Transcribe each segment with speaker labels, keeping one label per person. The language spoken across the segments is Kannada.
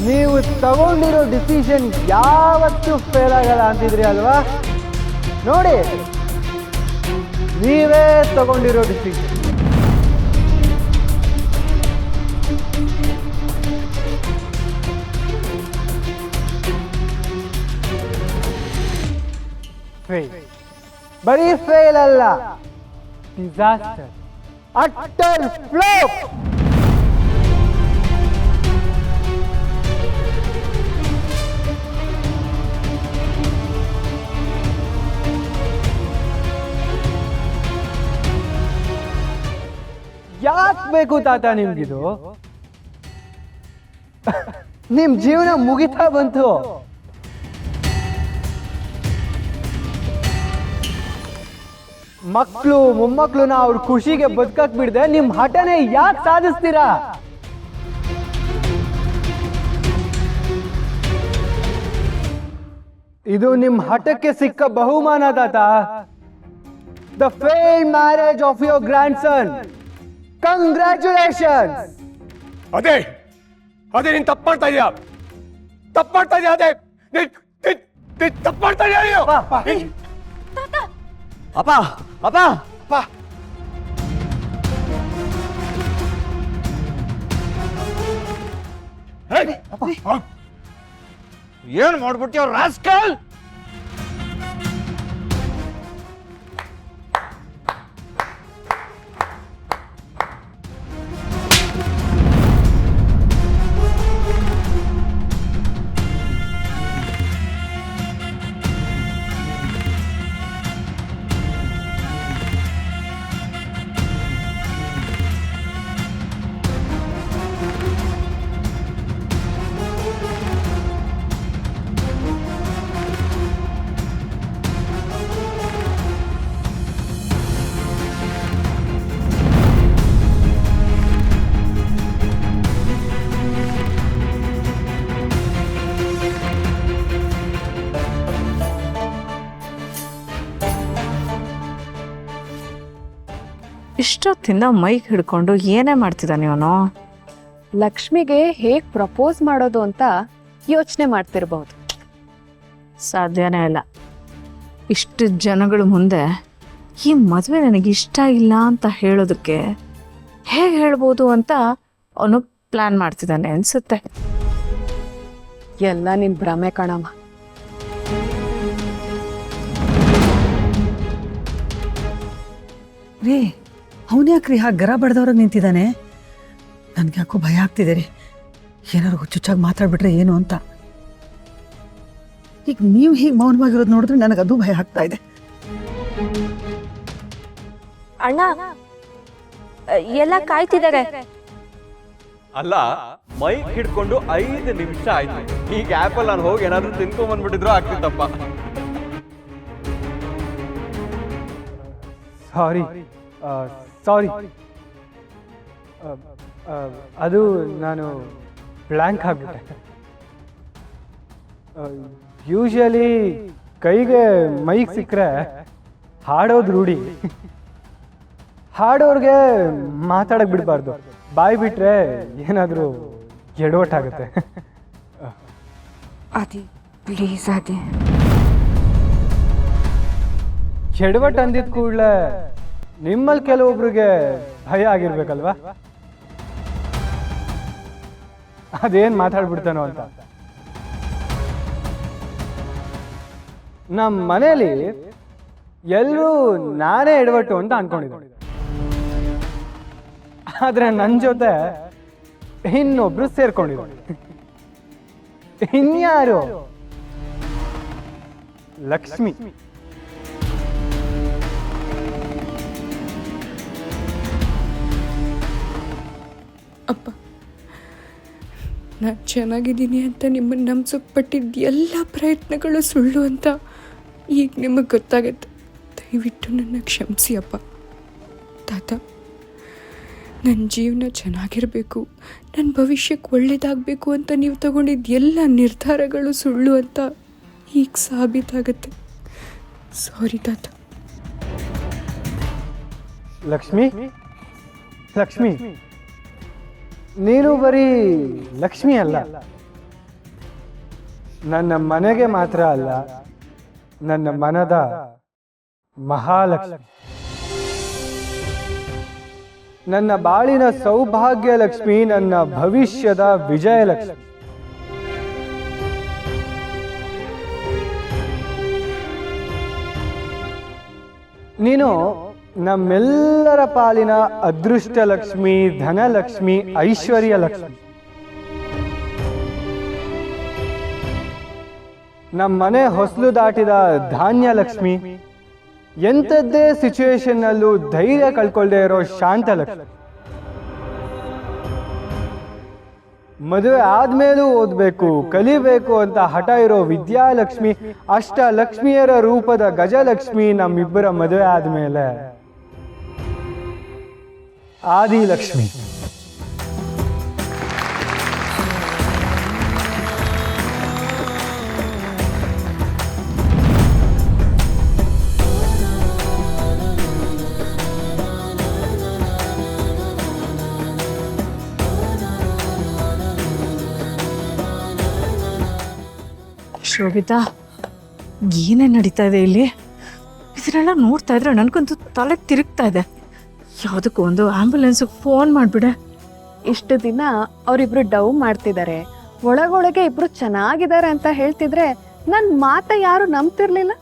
Speaker 1: ನೀವು ತಗೊಂಡಿರೋ ಡಿಸಿಷನ್ ಯಾವತ್ತೂ ಫೇಲ್ ಆಗಲ್ಲ ಅಂತಿದ್ರಿ ಅಲ್ವಾ? ನೋಡಿ, ನೀವೇ ತಗೊಂಡಿರೋ ಡಿಸಿಷನ್. ಬರೀ ಫೇಲ್ ಅಲ್ಲ, ಡಿಸಾಸ್ಟರ್, ಅಟ್ಟರ್ ಫ್ಲಾಪ್. ಯಾಕೆ ಬೇಕು ತಾತ ನಿಮ್ಗಿದು? ನಿಮ್ ಜೀವನ ಮುಗಿತಾ ಬಂತು. ಮಕ್ಕಳು ಮೊಮ್ಮಕ್ಕಳನ್ನ ಅವ್ರ ಖುಷಿಗೆ ಬದುಕಕ್ ಬಿಡದೆ ನಿಮ್ ಹಠನೆ ಯಾಕೆ ಸಾಧಿಸ್ತೀರಾ? ಇದು ನಿಮ್ ಹಠಕ್ಕೆ ಸಿಕ್ಕ ಬಹುಮಾನ ತಾತ. The failed marriage of your grandson. Congratulations.
Speaker 2: ಅದೇ ಅದೇ ನೀನ್ ತಪ್ಪು ಮಾಡ್ತಾ ಇದೀಯ, ತಪ್ಪು ಮಾಡ್ತಾ ಇದೀಯ. ಅದೇ ತಪ್ಪು ಮಾಡ್ತಾ ಇದೀಯ.
Speaker 1: ಅಪ್ಪ ಅಪ್ಪ ಅಪ್ಪ,
Speaker 2: ಏನ್ ಮಾಡ್ಬಿಟ್ಟಿ ರಾಸ್ಕಲ್?
Speaker 3: ಇಷ್ಟೊತ್ತಿಂದ ಮೈಕ್ ಹಿಡ್ಕೊಂಡು ಏನೇ ಮಾಡ್ತಿದ್ದಾನೆ ಇವನು?
Speaker 4: ಲಕ್ಷ್ಮಿಗೆ ಹೇಗ್ ಪ್ರಪೋಸ್ ಮಾಡೋದು ಅಂತ ಯೋಚನೆ ಮಾಡ್ತಿರ್ಬಹುದು.
Speaker 3: ಸಾಧ್ಯನೇ ಇಲ್ಲ. ಇಷ್ಟು ಜನಗಳ ಮುಂದೆ ಈ ಮದುವೆ ನನಗೆ ಇಷ್ಟ ಇಲ್ಲ ಅಂತ ಹೇಳೋದಕ್ಕೆ ಹೇಗೆ ಹೇಳ್ಬೋದು ಅಂತ ಅವನು ಪ್ಲಾನ್ ಮಾಡ್ತಿದ್ದಾನೆ ಅನ್ಸುತ್ತೆ.
Speaker 4: ಎಲ್ಲ ನಿನ್ ಭ್ರಮೆ ಕಣಮ್ಮ.
Speaker 5: ರೀ, ಅವನ್ಯಾಕ್ರಿ ಹಾಗೆ ಗರ ಬಡ್ದವ್ರಾಗ ನಿಂತಿದ್ದಾನೆ? ನನ್ಗೆ ಯಾಕೋ ಭಯ ಆಗ್ತಿದೆ ರೀ. ಏನಾರು ಹುಚ್ಚುಚ್ಚಾಗಿ ಮಾತಾಡ್ಬಿಟ್ರೆ ಏನು ಅಂತ. ಈಗ ನೀವು ಹೀಗೆ ಮೌನವಾಗಿರೋದು ನೋಡಿದ್ರೆ ನನಗದು ಭಯ ಆಗ್ತಾ ಇದೆ.
Speaker 6: ಅಣ್ಣ ಎಲ್ಲ ಕಾಯ್ತಿದ್ದಾರೆ.
Speaker 7: ಅಲ್ಲ, ಮೈಕ್ ಹಿಡ್ಕೊಂಡು 5 ನಿಮಿಷ ಆಯ್ತು. ಈ ಗ್ಯಾಪಲ್ಲಿ ನಾನು ಹೋಗಿ ಏನಾದ್ರೂ ತಿನ್ಕೊಂಡ್ ಬಂದ್ಬಿಟ್ಟಿದ್ರು ಆಗ್ತಿತ್ತಪ್ಪ.
Speaker 1: ಸಾರಿ ಸಾರಿ, ಅದು ನಾನು ಬ್ಲ್ಯಾಂಕ್ ಆಗ್ಬಿಟ್ಟೆ. ಯೂಶಲಿ ಕೈಗೆ ಮೈಕ್ ಸಿಕ್ಕರೆ ಹಾಡೋದು ರೂಢಿ. ಹಾಡೋರ್ಗೆ ಮಾತಾಡಕ್ ಬಿಡಬಾರ್ದು. ಬಾಯಿ ಬಿಟ್ರೆ ಏನಾದರೂ ಎಡವಟ್ಟಾಗುತ್ತೆ.
Speaker 6: ಆದಿ ಪ್ಲೀಸ್ ಆದಿ.
Speaker 1: ಎಡವಟ್ಟು ಅಂದಿದ ಕೂಡಲೇ ನಿಮ್ಮಲ್ಲಿ ಕೆಲವೊಬ್ರಿಗೆ ಭಯ ಆಗಿರ್ಬೇಕಲ್ವಾ? ಅದೇನ್ ಮಾತಾಡ್ಬಿಡ್ತಾನೋ ಅಂತ. ನಮ್ಮ ಮನೇಲಿ ಎಲ್ಲರೂ ನಾನೇ ಎಡವಟ್ಟು ಅಂತ ಅನ್ಕೊಂಡಿದ್ದೆ. ಆದ್ರೆ ನನ್ನ ಜೊತೆ ಇನ್ನೊಬ್ರು ಸೇರ್ಕೊಂಡಿದ್ರು. ಇನ್ಯಾರು? ಲಕ್ಷ್ಮಿ.
Speaker 8: ಅಪ್ಪ, ನಾನು ಚೆನ್ನಾಗಿದ್ದೀನಿ ಅಂತ ನಿಮ್ಮನ್ನು ನಂಬಿಸೋಕೆ ಪಟ್ಟಿದ್ದ ಎಲ್ಲ ಪ್ರಯತ್ನಗಳು ಸುಳ್ಳು ಅಂತ ಈಗ ನಿಮಗೆ ಗೊತ್ತಾಗತ್ತೆ. ದಯವಿಟ್ಟು ನನ್ನ ಕ್ಷಮಿಸಿ ಅಪ್ಪ. ತಾತ, ನನ್ನ ಜೀವನ ಚೆನ್ನಾಗಿರಬೇಕು, ನನ್ನ ಭವಿಷ್ಯಕ್ಕೆ ಒಳ್ಳೆಯದಾಗಬೇಕು ಅಂತ ನೀವು ತಗೊಂಡಿದ್ದ ಎಲ್ಲ ನಿರ್ಧಾರಗಳು ಸುಳ್ಳು ಅಂತ ಈಗ ಸಾಬೀತಾಗತ್ತೆ. ಸಾರಿ ತಾತ.
Speaker 1: ಲಕ್ಷ್ಮಿ, ಲಕ್ಷ್ಮಿ, ನೀನು ಬರೀ ಲಕ್ಷ್ಮಿ ಅಲ್ಲ, ನನ್ನ ಮನೆಗೆ ಮಾತ್ರ ಅಲ್ಲ, ನನ್ನ ಮನದ ಮಹಾಲಕ್ಷ್ಮಿ, ನನ್ನ ಬಾಳಿನ ಸೌಭಾಗ್ಯ ಲಕ್ಷ್ಮಿ, ನನ್ನ ಭವಿಷ್ಯದ ವಿಜಯಲಕ್ಷ್ಮಿ. ನೀನು ನಮ್ಮೆಲ್ಲರ ಪಾಲಿನ ಅದೃಷ್ಟ ಲಕ್ಷ್ಮಿ, ಧನಲಕ್ಷ್ಮಿ, ಐಶ್ವರ್ಯ ಲಕ್ಷ್ಮಿ. ನಮ್ಮ ಮನೆ ಹೊಸಲು ದಾಟಿದ ಧಾನ್ಯ ಲಕ್ಷ್ಮಿ, ಎಂಥದ್ದೇ ಸಿಚುವೇಶನ್ನಲ್ಲೂ ಧೈರ್ಯ ಕಳ್ಕೊಳ್ದೇ ಇರೋ ಶಾಂತ ಲಕ್ಷ್ಮಿ. ಮದುವೆ ಆದ್ಮೇಲೂ ಓದ್ಬೇಕು, ಕಲಿಬೇಕು ಅಂತ ಹಠ ಇರೋ ವಿದ್ಯಾಲಕ್ಷ್ಮಿ, ಅಷ್ಟ ಲಕ್ಷ್ಮಿಯರ ರೂಪದ ಗಜಲಕ್ಷ್ಮಿ ನಮ್ಮಿಬ್ಬರ ಮದುವೆ ಆದ್ಮೇಲೆ ಆದಿಲಕ್ಷ್ಮಿ.
Speaker 3: ಶೋಭಿತಾ, ಏನೇ ನಡೀತಾ ಇದೆ ಇಲ್ಲಿ? ಇದನ್ನೆಲ್ಲ ನೋಡ್ತಾ ಇದ್ರೆ ನನಗಂತೂ ತಲೆ ತಿರುಗ್ತಾ ಇದೆ. ಯಾವುದಕ್ಕೂ ಒಂದು ಆಂಬ್ಯುಲೆನ್ಸ್ಗೆ ಫೋನ್ ಮಾಡಿಬಿಡೆ.
Speaker 4: ಇಷ್ಟು ದಿನ ಅವರಿಬ್ರು ಡವ್ ಮಾಡ್ತಿದ್ದಾರೆ, ಒಳಗೊಳಗೆ ಇಬ್ರು ಚೆನ್ನಾಗಿದ್ದಾರೆ ಅಂತ ಹೇಳ್ತಿದ್ರೆ ನನ್ ಮಾತ ಯಾರು ನಂಬ್ತಿರ್ಲಿಲ್ಲ.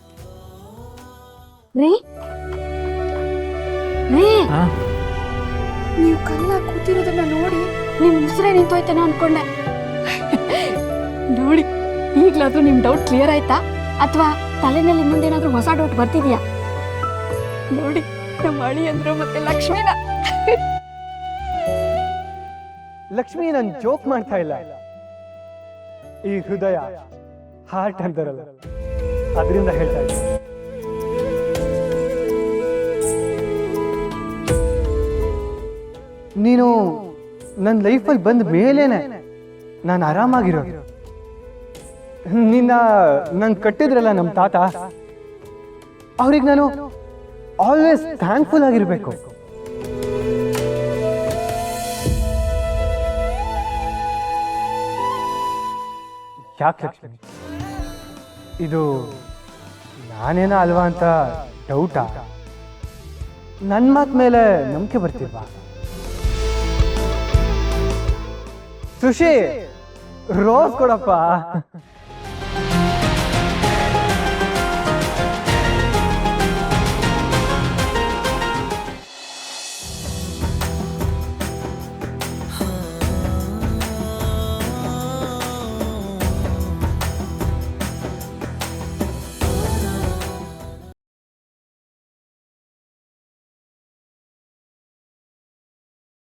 Speaker 6: ರೀ ರೀ ನೀವು ಕಲ್ಲ ಕೂತಿರೋದನ್ನ ನೋಡಿ ನಿಮ್ ಉಸಿರೇ ನಿಂತೋಯ್ತೇನೋ ಅನ್ಕೊಂಡೆ. ನೋಡಿ, ಈಗ್ಲಾದ್ರೂ ನಿಮ್ ಡೌಟ್ ಕ್ಲಿಯರ್ ಆಯ್ತಾ ಅಥವಾ ತಲೆನಲ್ಲಿ ಇನ್ನೊಂದೇನಾದ್ರೂ ಹೊಸ ಡೌಟ್ ಬರ್ತಿದ್ಯಾ? ನೋಡಿ, ನಮ್ಮ ಅಳಿ ಅಂದ್ರು ಮತ್ತೆ ಲಕ್ಷ್ಮಿನ.
Speaker 1: ಲಕ್ಷ್ಮಿ ನನ್ ಜೋಕ್ ಮಾಡ್ತಾ ಇಲ್ಲ. ಈ ಹೃದಯ, ಹಾರ್ಟ್ ಅಂತಾರಲ್ಲ, ಅದರಿಂದ ಹೇಳ್ತಾ ಇದ್ದೀನಿ. ನೀನು ನನ್ನ ಲೈಫಲ್ಲಿ ಬಂದ ಮೇಲೇನೆ ನಾನು ಆರಾಮಾಗಿರೋದು. ನಿನ್ನ ನಂಗೆ ಕಟ್ಟಿದ್ರಲ್ಲ ನಮ್ಮ ತಾತ, ಅವ್ರಿಗೆ ನಾನು ಆಲ್ವೇಸ್ ಥ್ಯಾಂಕ್ಫುಲ್ ಆಗಿರ್ಬೇಕು. ಯಾಕೆ ಲಕ್ಷ್ಮಿ, ಇದು ನಾನೇನ ಅಲ್ವಾ ಅಂತ ಡೌಟಾ? ನನ್ನ ಮಾತ್ ಮೇಲೆ ನಂಬಿಕೆ ಬರ್ತಿಲ್ವಾ? ಸುಶಿ, ರೋಸ್ ಕೊಡಪ್ಪ.